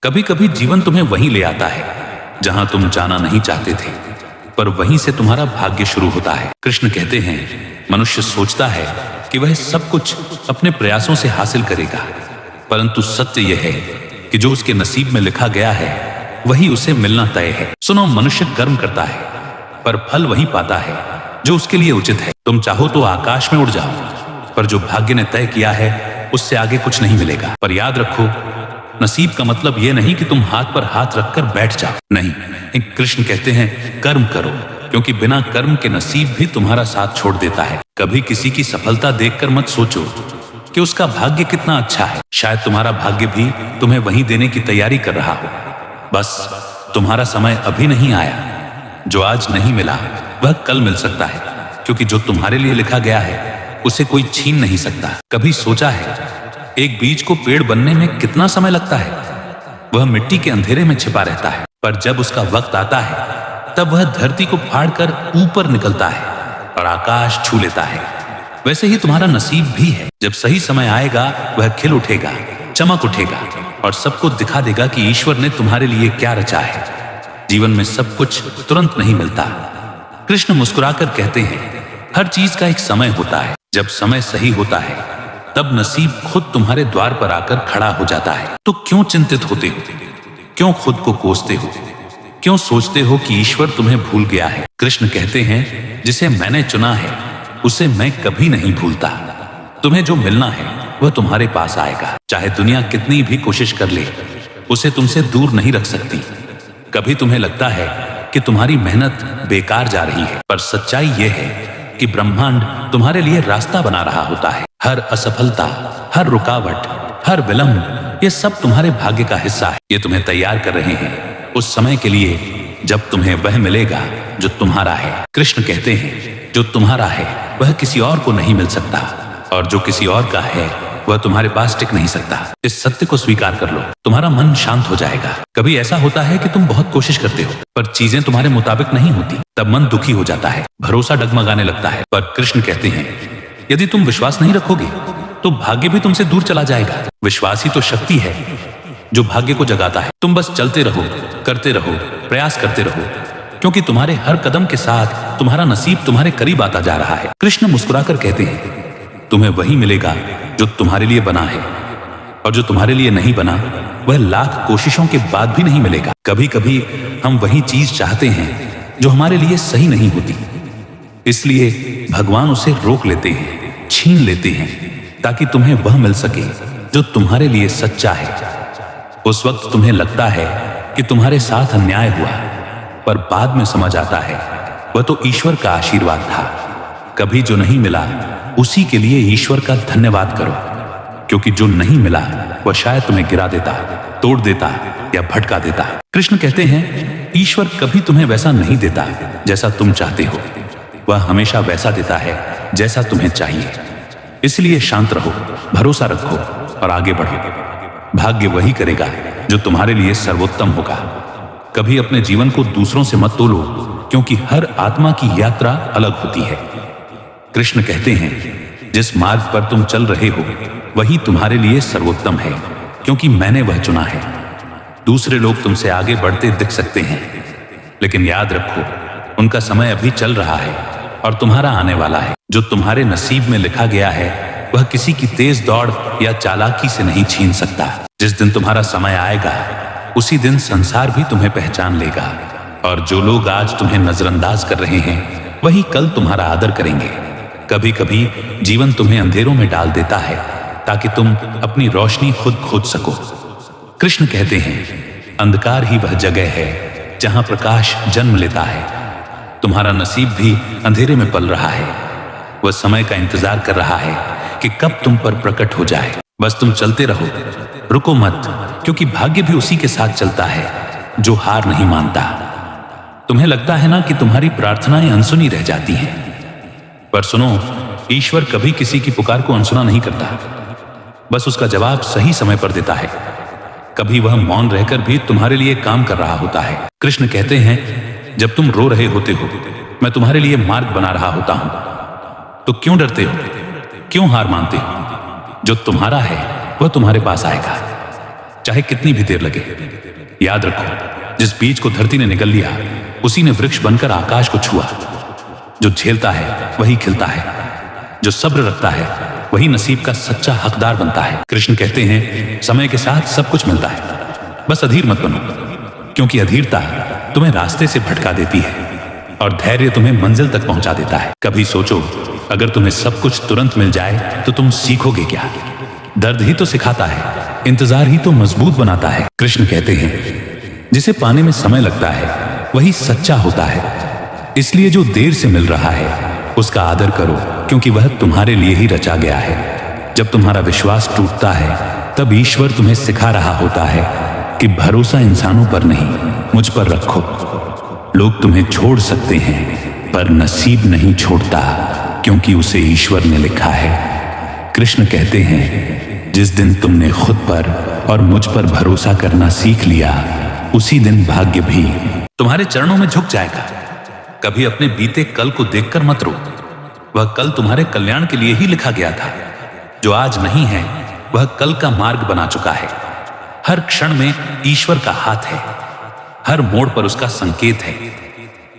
कभी कभी जीवन तुम्हें वहीं ले आता है जहां तुम जाना नहीं चाहते थे, पर वहीं से तुम्हारा भाग्य शुरू होता है। कृष्ण कहते हैं, मनुष्य सोचता है कि वह सब कुछ अपने प्रयासों से हासिल करेगा, परंतु सत्य यह है कि जो उसके नसीब में लिखा गया है वही उसे मिलना तय है। सुनो, मनुष्य कर्म करता है पर फल वही पाता है जो उसके लिए उचित है। तुम चाहो तो आकाश में उड़ जाओ, पर जो भाग्य ने तय किया है उससे आगे कुछ नहीं मिलेगा। पर याद रखो, नसीब का मतलब यह नहीं कि तुम हाथ पर हाथ रखकर बैठ जाओ, नहीं। कृष्ण कहते हैं, कर्म करो, क्योंकि बिना कर्म के नसीब भी तुम्हारा साथ छोड़ देता है। कभी किसी की सफलता देखकर मत सोचो कि उसका भाग्य कितना अच्छा है। शायद तुम्हारा भाग्य भी तुम्हें वहीं देने की तैयारी कर रहा हो। बस तुम्हारा समय अभी नहीं आया। जो आज नहीं मिला वह कल मिल सकता है, क्योंकि जो तुम्हारे लिए लिखा गया है उसे कोई छीन नहीं सकता। कभी सोचा है एक बीज को पेड़ बनने में कितना समय लगता है? वह मिट्टी के अंधेरे में छिपा रहता है, पर जब उसका वक्त आता है तब वह धरती को फाड़कर ऊपर निकलता है और आकाश छू लेता है। वैसे ही तुम्हारा नसीब भी है। जब सही समय आएगा वह खिल उठेगा, चमक उठेगा और सबको दिखा देगा कि ईश्वर ने तुम्हारे लिए क्या रचा है। जीवन में सब कुछ तुरंत नहीं मिलता। कृष्ण मुस्कुराकर कहते हैं, हर चीज का एक समय होता है। जब समय सही होता है तब नसीब खुद तुम्हारे द्वार पर आकर खड़ा हो जाता है। तो क्यों चिंतित होते हो? क्यों खुद को कोसते हो? क्यों सोचते हो कि ईश्वर तुम्हें भूल गया है? कृष्ण कहते हैं, जिसे मैंने चुना है उसे मैं कभी नहीं भूलता। तुम्हें जो मिलना है वह तुम्हारे पास आएगा। चाहे दुनिया कितनी भी कोशिश कर ले, उसे तुमसे दूर नहीं रख सकती। कभी तुम्हें लगता है कि तुम्हारी मेहनत बेकार जा रही है, पर सच्चाई यह है कि ब्रह्मांड तुम्हारे लिए रास्ता बना रहा होता है। हर असफलता, हर रुकावट, हर विलंब, ये सब तुम्हारे भाग्य का हिस्सा है। ये तुम्हें तैयार कर रहे हैं उस समय के लिए जब तुम्हें वह मिलेगा जो तुम्हारा है। कृष्ण कहते हैं, जो तुम्हारा है वह किसी और को नहीं मिल सकता, और जो किसी और का है वह तुम्हारे पास टिक नहीं सकता। इस सत्य को स्वीकार कर लो, तुम्हारा मन शांत हो जाएगा। कभी ऐसा होता है कि तुम बहुत कोशिश करते हो पर चीजें तुम्हारे मुताबिक नहीं होती, तब मन दुखी हो जाता है, भरोसा डगमगाने लगता है। पर कृष्ण कहते हैं, यदि तुम विश्वास नहीं रखोगे तो भाग्य भी तुमसे दूर चला जाएगा। विश्वास ही तो शक्ति है जो भाग्य को जगाता है। तुम बस चलते रहो, करते रहो, प्रयास करते रहो, क्योंकि तुम्हारे हर कदम के साथ तुम्हारा नसीब तुम्हारे करीब आता जा रहा है। कृष्ण मुस्कुराकर कहते हैं, तुम्हें वही मिलेगा जो तुम्हारे लिए बना है, और जो तुम्हारे लिए नहीं बना वह लाख कोशिशों के बाद भी नहीं मिलेगा। कभी कभी हम वही चीज चाहते हैं जो हमारे लिए सही नहीं होती, इसलिए भगवान उसे रोक लेते हैं, छीन लेते हैं, ताकि तुम्हें वह मिल सके जो तुम्हारे लिए सच्चा है। उस वक्त तुम्हें लगता है कि तुम्हारे साथ अन्याय हुआ, पर बाद में समझ आता है वह तो ईश्वर का आशीर्वाद था। कभी जो नहीं मिला उसी के लिए ईश्वर का धन्यवाद करो, क्योंकि जो नहीं मिला वह शायद तुम्हें गिरा देता, तोड़ देता या भटका देता। कृष्ण कहते हैं, ईश्वर कभी तुम्हें वैसा नहीं देता जैसा तुम चाहते हो, वह हमेशा वैसा देता है जैसा तुम्हें चाहिए। इसलिए शांत रहो, भरोसा रखो और आगे बढ़ो। भाग्य वही करेगा जो तुम्हारे लिए सर्वोत्तम होगा। कभी अपने जीवन को दूसरों से मत तोलो, क्योंकि हर आत्मा की यात्रा अलग होती है। कृष्ण कहते हैं, जिस मार्ग पर तुम चल रहे हो वही तुम्हारे लिए सर्वोत्तम है, क्योंकि मैंने वह चुना है। दूसरे लोग तुमसे आगे बढ़ते दिख सकते हैं, लेकिन याद रखो उनका समय अभी चल रहा है और तुम्हारा आने वाला है। जो तुम्हारे नसीब में लिखा गया है वह किसी की तेज दौड़ या चालाकी से नहीं छीन सकता। जिस दिन तुम्हारा समय आएगा उसी दिन संसार भी तुम्हें पहचान लेगा, और जो लोग आज तुम्हें नजरअंदाज कर रहे हैं वही कल तुम्हारा आदर करेंगे। कभी कभी जीवन तुम्हें अंधेरों में डाल देता है ताकि तुम अपनी रोशनी खुद खोज सको। कृष्ण कहते हैं, अंधकार ही वह जगह है जहां प्रकाश जन्म लेता है। तुम्हारा नसीब भी अंधेरे में पल रहा है। वह समय का इंतजार कर रहा है कि कब तुम पर प्रकट हो जाए। बस तुम चलते रहो, रुको मत, क्योंकि भाग्य भी उसी के साथ चलता है जो हार नहीं मानता। तुम्हें लगता है ना कि तुम्हारी प्रार्थनाएं अनसुनी रह जाती हैं, पर सुनो, ईश्वर कभी किसी की पुकार को अनसुना नहीं करता, बस उसका जवाब सही समय पर देता है। कभी वह मौन रहकर भी तुम्हारे लिए काम कर रहा होता है। कृष्ण कहते हैं, जब तुम रो रहे होते हो मैं तुम्हारे लिए मार्ग बना रहा होता हूं, तो क्यों डरते हो, क्यों हार मानते हो? जो तुम्हारा है वह तुम्हारे पास आएगा। चाहे कितनी भी देर लगे। याद रखो, जिस बीज को धरती ने निगल लिया उसी ने वृक्ष बनकर आकाश को छुआ। जो झेलता है वही खिलता है, जो सब्र रखता है वही नसीब का सच्चा हकदार बनता है। कृष्ण कहते हैं, समय के साथ सब कुछ मिलता है, बस अधीर मत बनो, क्योंकि अधीरता तुम्हें रास्ते से भटका देती है और धैर्य तुम्हें मंजिल तक पहुंचा देता है। कभी सोचो, अगर तुम्हें सब कुछ तुरंत मिल जाए तो तुम सीखोगे क्या? दर्द ही तो सिखाता है, इंतजार ही तो मजबूत बनाता है। कृष्ण कहते हैं, जिसे पाने में समय लगता है वही सच्चा होता है। इसलिए जो देर से मिल रहा है उसका आदर करो, क्योंकि वह तुम्हारे लिए ही रचा गया है। जब तुम्हारा विश्वास टूटता है तब ईश्वर तुम्हें सिखा रहा होता है कि भरोसा इंसानों पर नहीं, मुझ पर रखो। लोग तुम्हें छोड़ सकते हैं पर नसीब नहीं छोड़ता, क्योंकि उसे ईश्वर ने लिखा है। कृष्ण कहते हैं, जिस दिन तुमने खुद पर और मुझ पर भरोसा करना सीख लिया उसी दिन भाग्य भी तुम्हारे चरणों में झुक जाएगा। कभी अपने बीते कल को देखकर मत रो, वह कल तुम्हारे कल्याण के लिए ही लिखा गया था। जो आज नहीं है वह कल का मार्ग बना चुका है। हर क्षण में ईश्वर का हाथ है, हर मोड़ पर उसका संकेत है।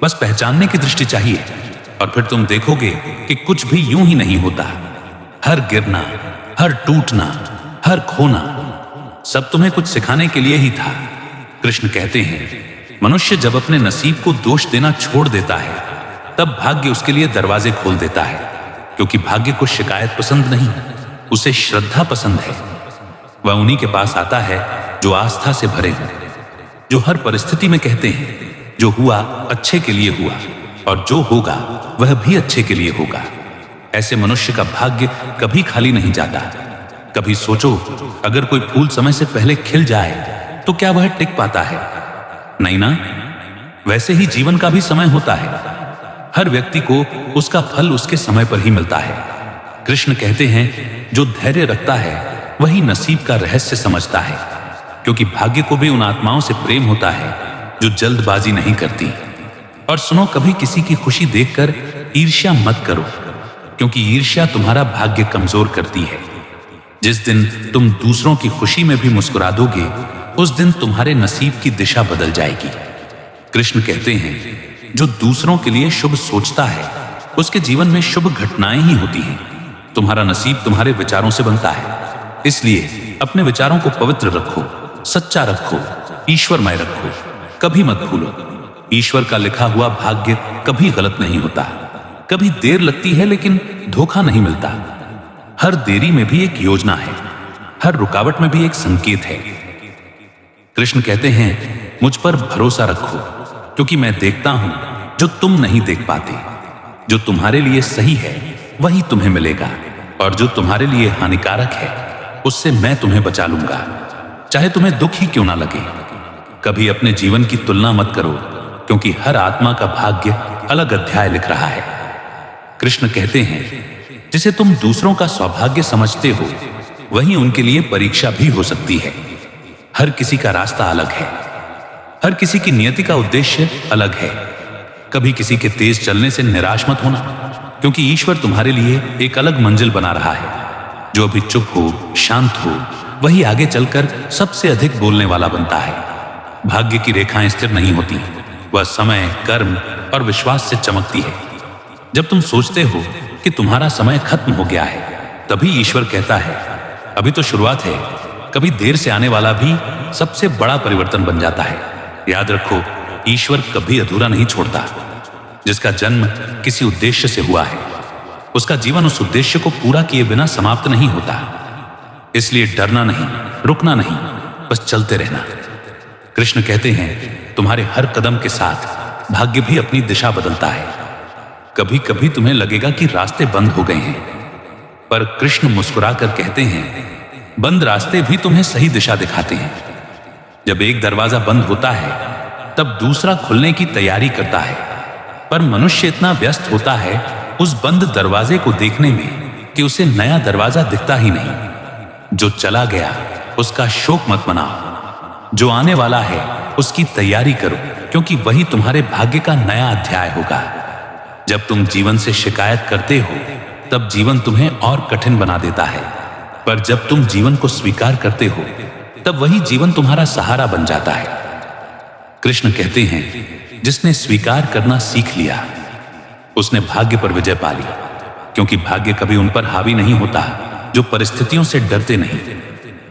बस पहचानने की दृष्टि चाहिए और फिर तुम देखोगे कि कुछ भी यूं ही नहीं होता। हर गिरना, हर टूटना, हर खोना सब तुम्हें कुछ सिखाने के लिए ही था। कृष्ण कहते हैं, मनुष्य जब अपने नसीब को दोष देना छोड़ देता है तब भाग्य उसके लिए दरवाजे खोल देता है, क्योंकि भाग्य को शिकायत पसंद नहीं, उसे श्रद्धा पसंद है। वह उन्हीं के पास आता है जो आस्था से भरे हैं, जो हर परिस्थिति में कहते हैं जो हुआ अच्छे के लिए हुआ और जो होगा वह भी अच्छे के लिए होगा। ऐसे मनुष्य का भाग्य कभी खाली नहीं जाता। कभी सोचो, अगर कोई फूल समय से पहले खिल जाए तो क्या वह टिक पाता है? नहीं ना। वैसे ही जीवन का भी समय होता है। हर व्यक्ति को उसका फल उसके समय पर ही मिलता है। कृष्ण कहते हैं, जो धैर्य रखता है वही नसीब का रहस्य समझता है, क्योंकि भाग्य को भी उन आत्माओं से प्रेम होता है जो जल्दबाजी नहीं करती। और सुनो, कभी किसी की खुशी देखकर ईर्ष्या मत करो, क्योंकि ईर्ष्या तुम्हारा भाग्य कमजोर करती है। जिस दिन तुम दूसरों की खुशी में भी मुस्कुरा दोगे उस दिन तुम्हारे नसीब की दिशा बदल जाएगी। कृष्ण कहते हैं, जो दूसरों के लिए शुभ सोचता है उसके जीवन में शुभ घटनाएं ही होती हैं। तुम्हारा नसीब तुम्हारे विचारों से बनता है, इसलिए अपने विचारों को पवित्र रखो, सच्चा रखो, ईश्वरमय रखो। कभी मत भूलो, ईश्वर का लिखा हुआ भाग्य कभी गलत नहीं होता। कभी देर लगती है लेकिन धोखा नहीं मिलता। हर देरी में भी एक योजना है, हर रुकावट में भी एक संकेत है। कृष्ण कहते हैं, मुझ पर भरोसा रखो, क्योंकि मैं देखता हूं जो तुम नहीं देख पाते। जो तुम्हारे लिए सही है वही तुम्हें मिलेगा, और जो तुम्हारे लिए हानिकारक है उससे मैं तुम्हें बचा लूंगा, चाहे तुम्हें दुख ही क्यों ना लगे। कभी अपने जीवन की तुलना मत करो, क्योंकि हर आत्मा का भाग्य अलग अध्याय लिख रहा है। कृष्ण कहते हैं, जिसे तुम दूसरों का सौभाग्य समझते हो वही उनके लिए परीक्षा भी हो सकती है। हर किसी का रास्ता अलग है, हर किसी की नियति का उद्देश्य अलग है। कभी किसी के तेज चलने से निराश मत होना, क्योंकि ईश्वर तुम्हारे लिए एक अलग मंजिल बना रहा है। जो अभी चुप हो, शांत हो, वही आगे चलकर सबसे अधिक बोलने वाला बनता है। भाग्य की रेखाएं स्थिर नहीं होती, वह समय, कर्म और विश्वास से चमकती है। जब तुम सोचते हो कि तुम्हारा समय खत्म हो गया है, तभी ईश्वर कहता है, अभी तो शुरुआत है। कभी देर से आने वाला भी सबसे बड़ा परिवर्तन बन जाता है। याद रखो, ईश्वर कभी अधूरा नहीं छोड़ता। जिसका जन्म किसी उद्देश्य से हुआ है उसका जीवन उस उद्देश्य को पूरा किए बिना समाप्त नहीं होता। इसलिए डरना नहीं, रुकना नहीं, बस चलते रहना। कृष्ण कहते हैं, तुम्हारे हर कदम के साथ भाग्य भी अपनी दिशा बदलता है। कभी कभी तुम्हें लगेगा कि रास्ते बंद हो गए हैं, पर कृष्ण मुस्कुराकर कहते हैं, बंद रास्ते भी तुम्हें सही दिशा दिखाते हैं। जब एक दरवाजा बंद होता है तब दूसरा खुलने की तैयारी करता है, पर मनुष्य इतना व्यस्त होता है उस बंद दरवाजे को देखने में कि उसे नया दरवाजा दिखता ही नहीं। जो चला गया उसका शोक मत मनाओ, जो आने वाला है उसकी तैयारी करो, क्योंकि वही तुम्हारे भाग्य का नया अध्याय होगा। जब तुम जीवन से शिकायत करते हो तब जीवन तुम्हें और कठिन बना देता है, पर जब तुम जीवन को स्वीकार करते हो तब वही जीवन तुम्हारा सहारा बन जाता है। कृष्ण कहते हैं, जिसने स्वीकार करना सीख लिया उसने भाग्य पर विजय पा ली, क्योंकि भाग्य कभी उन पर हावी नहीं होता जो परिस्थितियों से डरते नहीं।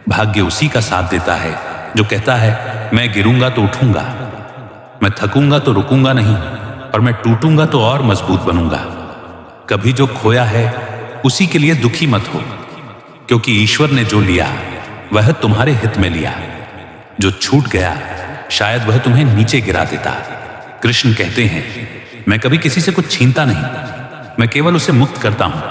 भाग्य उसी का साथ देता है जो कहता है, मैं गिरूंगा तो उठूंगा, मैं थकूंगा तो रुकूंगा नहीं, और मैं टूटूंगा तो और मजबूत बनूंगा। कभी जो खोया है उसी के लिए दुखी मत हो, क्योंकि ईश्वर ने जो लिया वह तुम्हारे हित में लिया। जो छूट गया शायद वह तुम्हें नीचे गिरा देता। कृष्ण कहते हैं, मैं कभी किसी से कुछ छीनता नहीं, मैं केवल उसे मुक्त करता हूं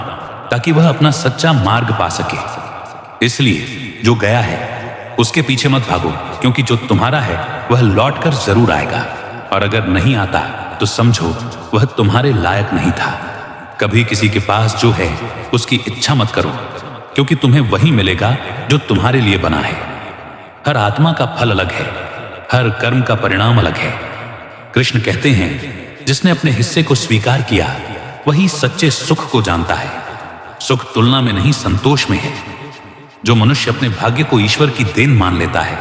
ताकि वह अपना सच्चा मार्ग पा सके। इसलिए जो गया है उसके पीछे मत भागो, क्योंकि जो तुम्हारा है वह लौटकर जरूर आएगा, और अगर नहीं आता तो समझो वह तुम्हारे लायक नहीं था। कभी किसी के पास जो है उसकी इच्छा मत करो, क्योंकि तुम्हें वही मिलेगा जो तुम्हारे लिए बना है। हर आत्मा का फल अलग है, हर कर्म का परिणाम अलग है। कृष्ण कहते हैं, जिसने अपने हिस्से को स्वीकार किया वही सच्चे सुख को जानता है। सुख तुलना में नहीं संतोष में है। जो मनुष्य अपने भाग्य को ईश्वर की देन मान लेता है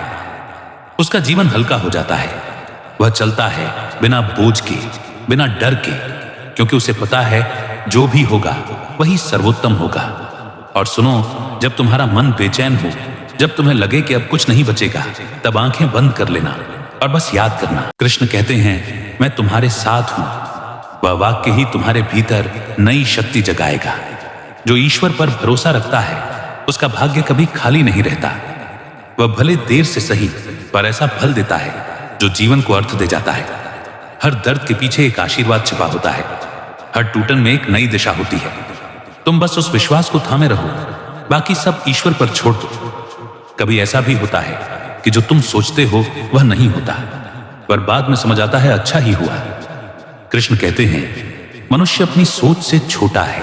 उसका जीवन हल्का हो जाता है। वह चलता है बिना बोझ के, बिना डर के, क्योंकि उसे पता है जो भी होगा वही सर्वोत्तम होगा। और सुनो, जब तुम्हारा मन बेचैन हो, जब तुम्हें लगे कि अब कुछ नहीं बचेगा, तब आंखें बंद कर लेना और बस याद करना, कृष्ण कहते हैं, मैं तुम्हारे साथ हूं। वह वाक्य ही तुम्हारे भीतर नई शक्ति जगाएगा। जो ईश्वर पर भरोसा रखता है उसका भाग्य कभी खाली नहीं रहता। वह भले देर से सही पर ऐसा फल देता है जो जीवन को अर्थ दे जाता है। हर दर्द के पीछे एक आशीर्वाद छिपा होता है, हर टूटन में एक नई दिशा होती है। तुम बस उस विश्वास को थामे रहो, बाकी सब ईश्वर पर छोड़ दो। कभी ऐसा भी होता है कि जो तुम सोचते हो वह नहीं होता, पर बाद में समझ आता है अच्छा ही हुआ। कृष्ण कहते हैं, मनुष्य अपनी सोच से छोटा है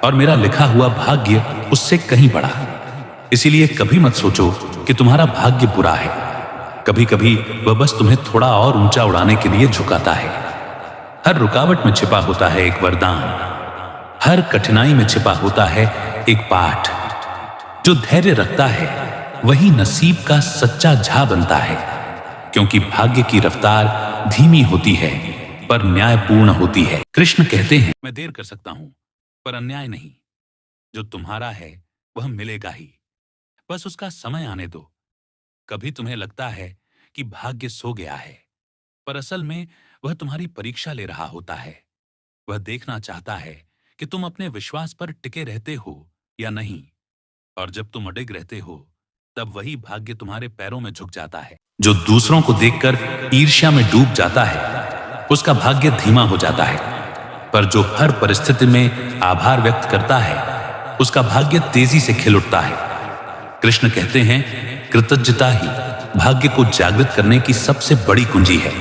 और मेरा लिखा हुआ भाग्य उससे कहीं बड़ा। इसीलिए कभी मत सोचो कि तुम्हारा भाग्य बुरा है। कभी कभी वह बस तुम्हें थोड़ा और ऊंचा उड़ाने के लिए झुकाता है। हर रुकावट में छिपा होता है एक वरदान, हर कठिनाई में छिपा होता है एक पाठ। जो धैर्य रखता है वही नसीब का सच्चा झा बनता है, क्योंकि भाग्य की रफ्तार धीमी होती है पर न्यायपूर्ण होती है। कृष्ण कहते हैं, मैं देर कर सकता हूं पर अन्याय नहीं। जो तुम्हारा है वह मिलेगा ही, बस उसका समय आने दो। कभी तुम्हें लगता है कि भाग्य सो गया है, पर असल में वह तुम्हारी परीक्षा ले रहा होता है। वह देखना चाहता है कि तुम अपने विश्वास पर टिके रहते हो या नहीं, और जब तुम अडिग रहते हो तब वही भाग्य तुम्हारे पैरों में झुक जाता है। जो दूसरों को देखकर ईर्ष्या में डूब जाता है उसका भाग्य धीमा हो जाता है, पर जो हर परिस्थिति में आभार व्यक्त करता है उसका भाग्य तेजी से खिल उठता है। कृष्ण कहते हैं, कृतज्ञता ही भाग्य को जागृत करने की सबसे बड़ी कुंजी है।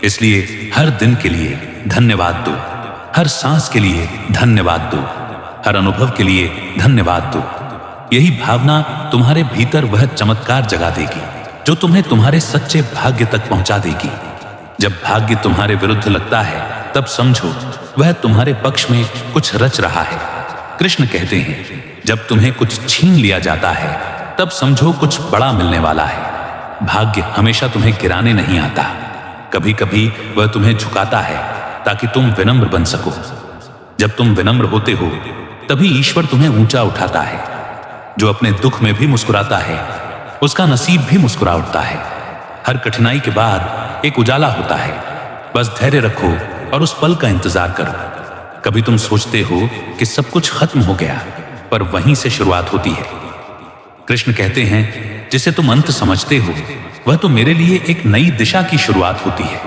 इसलिए हर दिन के लिए धन्यवाद दो, हर सांस के लिए धन्यवाद दो, हर अनुभव के लिए धन्यवाद दो। यही भावना तुम्हारे भीतर वह चमत्कार जगा देगी जो तुम्हें तुम्हारे सच्चे भाग्य तक पहुंचा देगी। जब भाग्य तुम्हारे विरुद्ध लगता है तब समझो वह तुम्हारे पक्ष में कुछ रच रहा है। कृष्ण कहते हैं, जब तुम्हें कुछ छीन लिया जाता है तब समझो कुछ बड़ा मिलने वाला है। भाग्य हमेशा तुम्हें गिराने नहीं आता, कभी कभी वह तुम्हें झुकाता है ताकि तुम विनम्र बन सको। जब तुम विनम्र होते हो तभी ईश्वर तुम्हें ऊंचा उठाता है। जो अपने दुख में भी मुस्कुराता है उसका नसीब भी मुस्कुरा उठता है। हर कठिनाई के बाद एक उजाला होता है। बस धैर्य रखो और उस पल का इंतजार करो। कभी तुम सोचते हो कि सब कुछ खत्म हो गया, पर वहीं से शुरुआत होती है। कृष्ण कहते हैं, जिसे तुम अंत समझते हो वह तो मेरे लिए एक नई दिशा की शुरुआत होती है।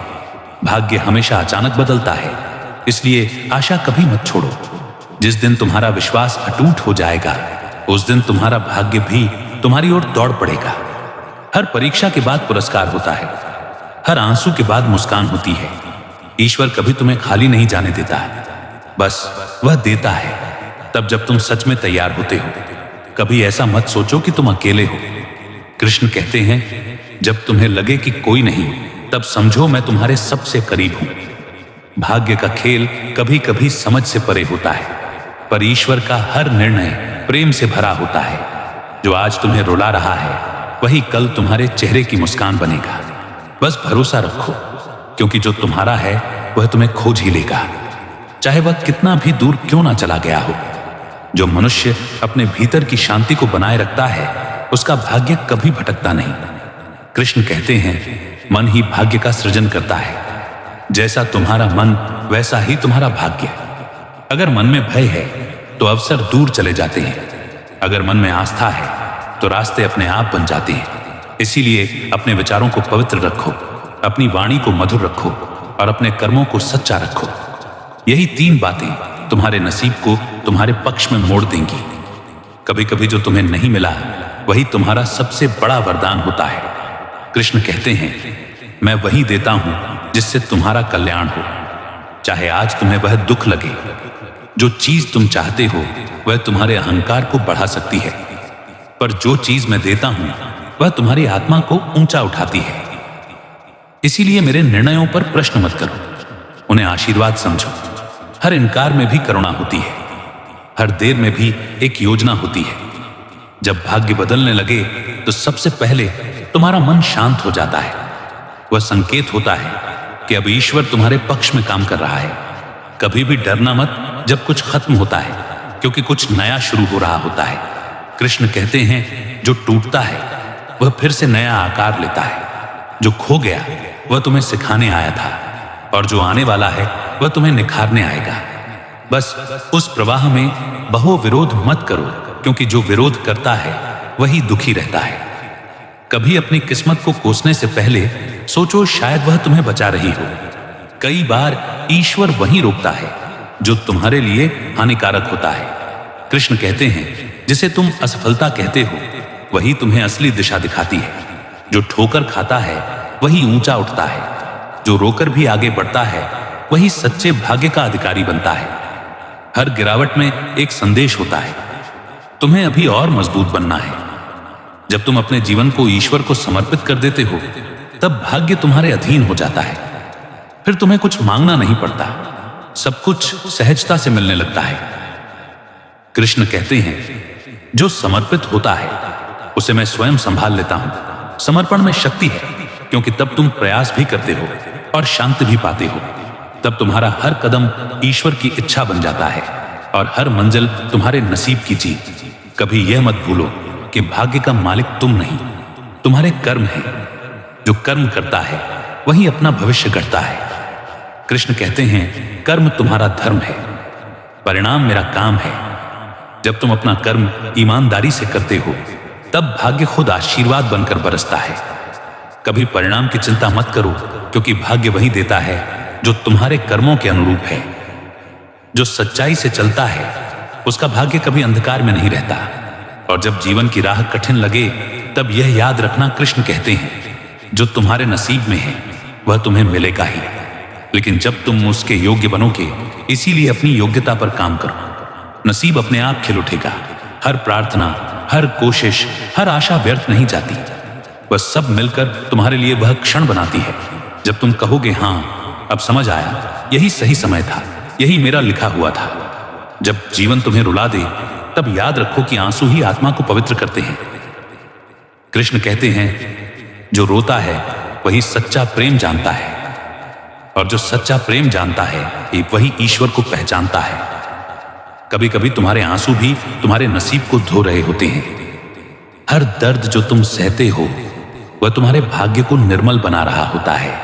भाग्य हमेशा अचानक बदलता है, इसलिए आशा कभी मत छोड़ो। जिस दिन तुम्हारा विश्वास अटूट हो जाएगा उस दिन तुम्हारा भाग्य भी तुम्हारी ओर दौड़ पड़ेगा। हर परीक्षा के बाद पुरस्कार होता है, हर आंसू के बाद मुस्कान होती है। ईश्वर कभी तुम्हें खाली नहीं जाने देता, बस वह देता है तब जब तुम सच में तैयार होते हो। कभी ऐसा मत सोचो कि तुम अकेले हो। कृष्ण कहते हैं, जब तुम्हें लगे कि कोई नहीं, तब समझो मैं तुम्हारे सबसे करीब हूं। भाग्य का खेल कभी कभी समझ से परे होता है, पर ईश्वर का हर निर्णय प्रेम से भरा होता है। जो आज तुम्हें रुला रहा है वही कल तुम्हारे चेहरे की मुस्कान बनेगा। बस भरोसा रखो, क्योंकि जो तुम्हारा है वह तुम्हें खोज ही लेगा, चाहे वह कितना भी दूर क्यों ना चला गया हो। जो मनुष्य अपने भीतर की शांति को बनाए रखता है उसका भाग्य कभी भटकता नहीं। कृष्ण कहते हैं, मन ही भाग्य का सृजन करता है। जैसा तुम्हारा मन वैसा ही तुम्हारा भाग्य। अगर मन में भय है तो अवसर दूर चले जाते हैं, अगर मन में आस्था है तो रास्ते अपने आप बन जाते हैं। इसीलिए अपने विचारों को पवित्र रखो, अपनी वाणी को मधुर रखो और अपने कर्मों को सच्चा रखो। यही 3 बातें तुम्हारे नसीब को तुम्हारे पक्ष में मोड़ देंगी। कभी कभी जो तुम्हें नहीं मिला वही तुम्हारा सबसे बड़ा वरदान होता है। कृष्ण कहते हैं, मैं वही देता हूं जिससे तुम्हारा कल्याण हो। चाहे आज तुम्हें वह दुख लगे, जो चीज तुम चाहते हो वह तुम्हारे अहंकार को बढ़ा सकती है, पर जो चीज मैं देता हूं वह तुम्हारी आत्मा को ऊंचा उठाती है। इसीलिए मेरे निर्णयों पर प्रश्न मत करो, उन्हें आशीर्वाद समझो। हर इनकार में भी करुणा होती है, हर देर में भी एक योजना होती है। जब भाग्य बदलने लगे तो सबसे पहले तुम्हारा मन शांत हो जाता है। वह संकेत होता है कि अब ईश्वर तुम्हारे पक्ष में काम कर रहा है। कभी भी डरना मत जब कुछ खत्म होता है, क्योंकि कुछ नया शुरू हो रहा होता है। कृष्ण कहते हैं, जो टूटता है वह फिर से नया आकार लेता है। जो खो गया वह तुम्हें सिखाने आया था, और जो आने वाला है वह तुम्हें निखारने आएगा। बस उस प्रवाह में बहो विरोध मत करो, क्योंकि जो विरोध करता है वही दुखी रहता है। कभी अपनी किस्मत को कोसने से पहले सोचो, शायद वह तुम्हें बचा रही हो। कई बार ईश्वर वही रोकता है जो तुम्हारे लिए हानिकारक होता है। कृष्ण कहते हैं, जिसे तुम असफलता कहते हो वही तुम्हें असली दिशा दिखाती है। जो ठोकर खाता है वही ऊंचा उठता है, जो रोकर भी आगे बढ़ता है वही सच्चे भाग्य का अधिकारी बनता है। हर गिरावट में एक संदेश होता है, तुम्हें अभी और मजबूत बनना है। जब तुम अपने जीवन को ईश्वर को समर्पित कर देते हो तब भाग्य तुम्हारे अधीन हो जाता है। फिर तुम्हें कुछ मांगना नहीं पड़ता, सब कुछ सहजता से मिलने लगता है। कृष्ण कहते हैं, जो समर्पित होता है उसे मैं स्वयं संभाल लेता हूं। समर्पण में शक्ति है, क्योंकि तब तुम प्रयास भी करते हो और शांति भी पाते हो। तब तुम्हारा हर कदम ईश्वर की इच्छा बन जाता है और हर मंजिल तुम्हारे नसीब की जीत। कभी यह मत भूलो कि भाग्य का मालिक तुम नहीं, तुम्हारे कर्म हैं। जो कर्म करता है वही अपना भविष्य गढ़ता है। कृष्ण कहते हैं, कर्म तुम्हारा धर्म है, परिणाम मेरा काम है। जब तुम अपना कर्म ईमानदारी से करते हो तब भाग्य खुद आशीर्वाद बनकर बरसता है। कभी परिणाम की चिंता मत करो, क्योंकि भाग्य वही देता है जो तुम्हारे कर्मों के अनुरूप है। जो सच्चाई से चलता है उसका भाग्य कभी अंधकार में नहीं रहता। और जब जीवन की राह कठिन लगे तब यह याद रखना, कृष्ण कहते हैं, जो तुम्हारे नसीब में है वह तुम्हें मिलेगा ही, लेकिन जब तुम उसके योग्य बनोगे। इसीलिए अपनी योग्यता पर काम करो, नसीब अपने आप खिल उठेगा। हर प्रार्थना, हर कोशिश, हर आशा व्यर्थ नहीं जाती। वह सब मिलकर तुम्हारे लिए वह क्षण बनाती है जब तुम कहोगे, हां अब समझ आया, यही सही समय था, यही मेरा लिखा हुआ था। जब जीवन तुम्हें रुला दे तब याद रखो कि आंसू ही आत्मा को पवित्र करते हैं। कृष्ण कहते हैं, जो रोता है वही सच्चा प्रेम जानता है, और जो सच्चा प्रेम जानता है वही ईश्वर को पहचानता है। कभी कभी तुम्हारे आंसू भी तुम्हारे नसीब को धो रहे होते हैं। हर दर्द जो तुम सहते हो वह तुम्हारे भाग्य को निर्मल बना रहा होता है।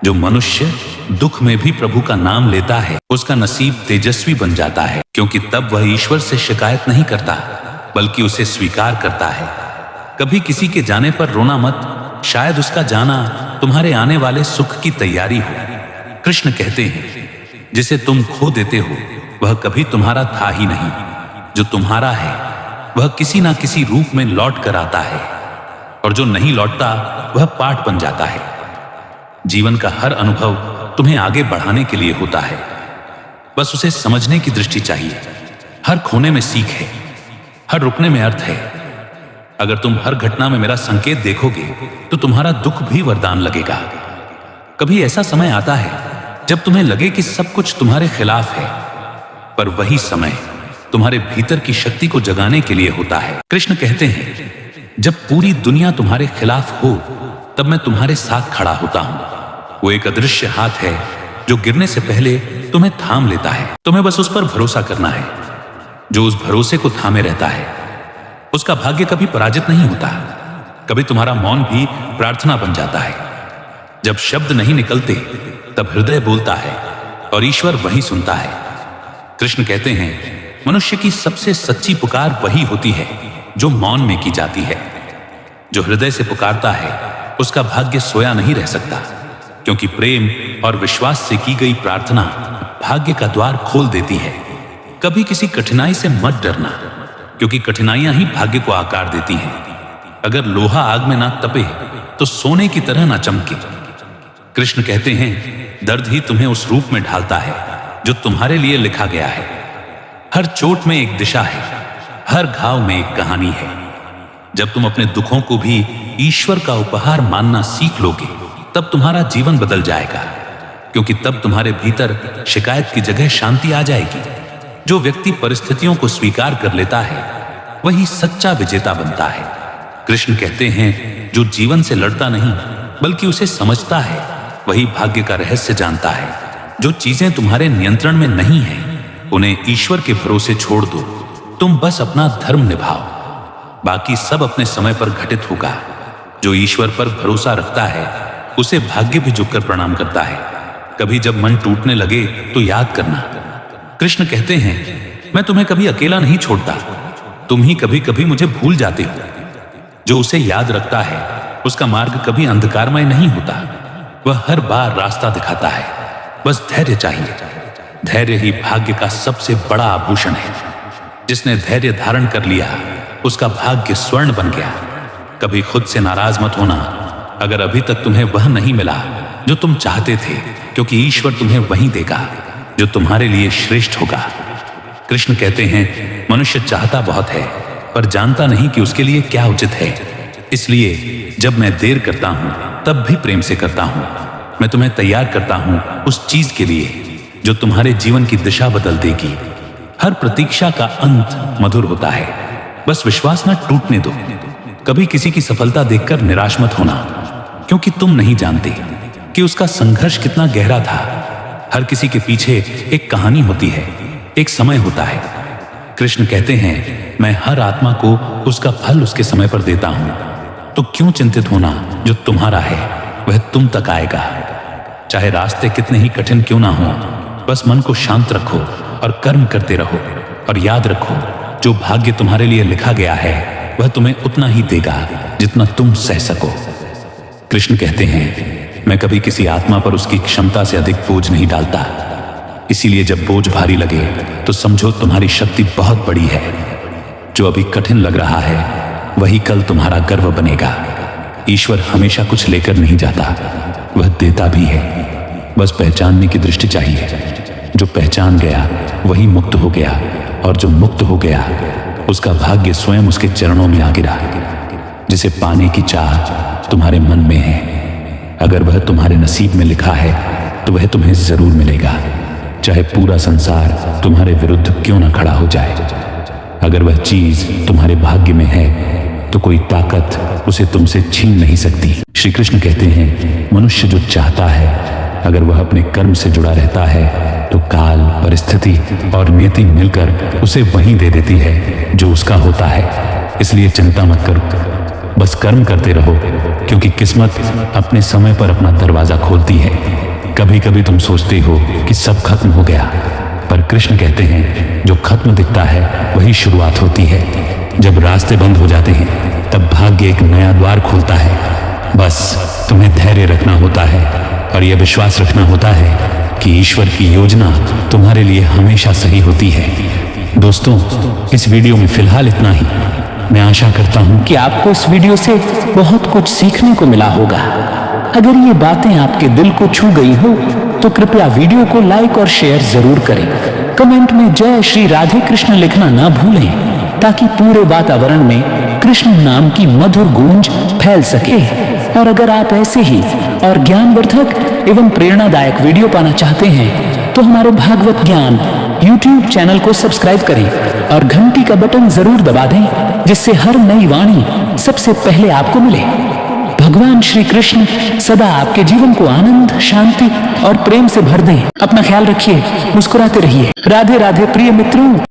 जो मनुष्य दुख में भी प्रभु का नाम लेता है उसका नसीब तेजस्वी बन जाता है, क्योंकि तब वह ईश्वर से शिकायत नहीं करता बल्कि उसे स्वीकार करता है। कभी किसी के जाने पर रोना मत, शायद उसका जाना तुम्हारे आने वाले सुख की तैयारी हो। कृष्ण कहते हैं, जिसे तुम खो देते हो वह कभी तुम्हारा था ही नहीं। जो तुम्हारा है वह किसी ना किसी रूप में लौट कर आता है, और जो नहीं लौटता वह पाठ बन जाता है। जीवन का हर अनुभव तुम्हें आगे बढ़ाने के लिए होता है, बस उसे समझने की दृष्टि चाहिए। हर खोने में सीख है, हर रुकने में अर्थ है। अगर तुम हर घटना में मेरा संकेत देखोगे तो तुम्हारा दुख भी वरदान लगेगा। कभी ऐसा समय आता है जब तुम्हें लगे कि सब कुछ तुम्हारे खिलाफ है, पर वही समय तुम्हारे भीतर की शक्ति को जगाने के लिए होता है। कृष्ण कहते हैं, जब पूरी दुनिया तुम्हारे खिलाफ हो तब मैं तुम्हारे साथ खड़ा होता हूं। वो एक अदृश्य हाथ है जो गिरने से पहले तुम्हें थाम लेता है। तुम्हें बस उस पर भरोसा करना है। जो उस भरोसे को थामे रहता है उसका भाग्य कभी पराजित नहीं होता। कभी तुम्हारा मौन भी प्रार्थना बन जाता है। जब शब्द नहीं निकलते तब हृदय बोलता है और ईश्वर वही सुनता है। कृष्ण कहते हैं, मनुष्य की सबसे सच्ची पुकार वही होती है जो मौन में की जाती है। जो हृदय से पुकारता है उसका भाग्य सोया नहीं रह सकता, क्योंकि प्रेम और विश्वास से की गई प्रार्थना भाग्य का द्वार खोल देती है। कभी किसी कठिनाई से मत डरना, क्योंकि कठिनाइयां ही भाग्य को आकार देती हैं। अगर लोहा आग में ना तपे तो सोने की तरह ना चमके। कृष्ण कहते हैं, दर्द ही तुम्हें उस रूप में ढालता है जो तुम्हारे लिए लिखा गया है। हर चोट में एक दिशा है, हर घाव में एक कहानी है। जब तुम अपने दुखों को भी ईश्वर का उपहार मानना सीख लोगे तब तुम्हारा जीवन बदल जाएगा, क्योंकि तब तुम्हारे भीतर शिकायत की जगह शांति आ जाएगी। जो व्यक्ति परिस्थितियों को स्वीकार कर लेता है वही सच्चा विजेता बनता है। कृष्ण कहते हैं, जो जीवन से लड़ता नहीं बल्कि उसे समझता है वही भाग्य का रहस्य जानता है। जो चीजें तुम्हारे नियंत्रण में नहीं हैं उन्हें ईश्वर के भरोसे छोड़ दो। तुम बस अपना धर्म निभाओ, बाकी सब अपने समय पर घटित होगा। जो ईश्वर पर भरोसा रखता है उसे भाग्य भी झुककर प्रणाम करता है। कभी जब मन टूटने लगे तो याद करना। कृष्ण कहते हैं, मैं तुम्हें कभी अकेला नहीं छोड़ता, तुम ही कभी कभी मुझे भूल जाते हो। जो उसे याद रखता है उसका मार्ग कभी अंधकारमय नहीं होता, वह हर बार रास्ता दिखाता है। बस धैर्य चाहिए। धैर्य ही भाग्य का सबसे बड़ा आभूषण है। जिसने धैर्य धारण कर लिया उसका भाग्य स्वर्ण बन गया। कभी खुद से नाराज मत होना अगर अभी तक तुम्हें वह नहीं मिला जो तुम चाहते थे, क्योंकि ईश्वर तुम्हें वही देगा जो तुम्हारे लिए श्रेष्ठ होगा। कृष्ण कहते हैं, मनुष्य चाहता बहुत है पर जानता नहीं कि उसके लिए क्या उचित है। इसलिए जब मैं देर करता हूं तब भी प्रेम से करता हूं। मैं तुम्हें तैयार करता हूं उस चीज के लिए जो तुम्हारे जीवन की दिशा बदल देगी। हर प्रतीक्षा का अंत मधुर होता है, बस विश्वास न टूटने दो। कभी किसी की सफलता देखकर निराश मत होना, क्योंकि तुम नहीं जानते कि उसका संघर्ष कितना गहरा था। हर किसी के पीछे एक कहानी होती है, एक समय होता है। कृष्ण कहते हैं, मैं हर आत्मा को उसका फल उसके समय पर देता हूं। तो क्यों चिंतित होना, जो तुम्हारा है वह तुम तक आएगा। चाहे रास्ते कितने ही कठिन क्यों ना हो, बस मन को शांत रखो और कर्म करते रहो। और याद रखो, जो भाग्य तुम्हारे लिए लिखा गया है वह तुम्हें उतना ही देगा जितना तुम सह सको। कृष्ण कहते हैं, मैं कभी किसी आत्मा पर उसकी क्षमता से अधिक बोझ नहीं डालता। इसीलिए जब बोझ भारी लगे तो समझो तुम्हारी शक्ति बहुत बड़ी है। जो अभी कठिन लग रहा है वही कल तुम्हारा गर्व बनेगा। ईश्वर हमेशा कुछ लेकर नहीं जाता, वह देता भी है। बस पहचानने की दृष्टि चाहिए। जो पहचान गया वही मुक्त हो गया, और जो मुक्त हो गया उसका भाग्य स्वयं उसके चरणों में आ गिरा। जिसे पाने की चाह तुम्हारे मन में है, अगर वह तुम्हारे नसीब में लिखा है तो वह तुम्हें जरूर मिलेगा, चाहे पूरा संसार तुम्हारे विरुद्ध क्यों ना खड़ा हो जाए। अगर वह चीज तुम्हारे भाग्य में है तो कोई ताकत उसे तुमसे छीन नहीं सकती। श्री कृष्ण कहते हैं, मनुष्य जो चाहता है अगर वह अपने कर्म से जुड़ा रहता है तो काल, परिस्थिति और नियति मिलकर उसे वही दे देती है जो उसका होता है। इसलिए चिंता मत करो, बस कर्म करते रहो, क्योंकि किस्मत अपने समय पर अपना दरवाजा खोलती है। कभी कभी तुम सोचते हो कि सब खत्म हो गया, पर कृष्ण कहते हैं, जो खत्म दिखता है वही शुरुआत होती है। जब रास्ते बंद हो जाते हैं तब भाग्य एक नया द्वार खोलता है। बस तुम्हें धैर्य रखना होता है और यह विश्वास रखना होता है कि ईश्वर की योजना तुम्हारे लिए हमेशा सही होती है। दोस्तों, इस वीडियो में फिलहाल इतना ही। मैं आशा करता हूं कि आपको इस वीडियो से बहुत कुछ सीखने को मिला होगा। अगर ये बातें आपके दिल को छू गई हो तो कृपया वीडियो को लाइक और शेयर जरूर करें। कमेंट में जय श्री राधे कृष्ण लिखना ना भूलें, ताकि पूरे वातावरण में कृष्ण नाम की मधुर गूंज फैल सके। और अगर आप ऐसे ही और ज्ञानवर्धक एवं प्रेरणादायक वीडियो पाना चाहते हैं तो हमारे भागवत ज्ञान YouTube चैनल को सब्सक्राइब करें और घंटी का बटन जरूर दबा दें, जिससे हर नई वाणी सबसे पहले आपको मिले। भगवान श्री कृष्ण सदा आपके जीवन को आनंद, शांति और प्रेम से भर दें। अपना ख्याल रखिए, मुस्कुराते रहिए। राधे राधे प्रिय मित्रों।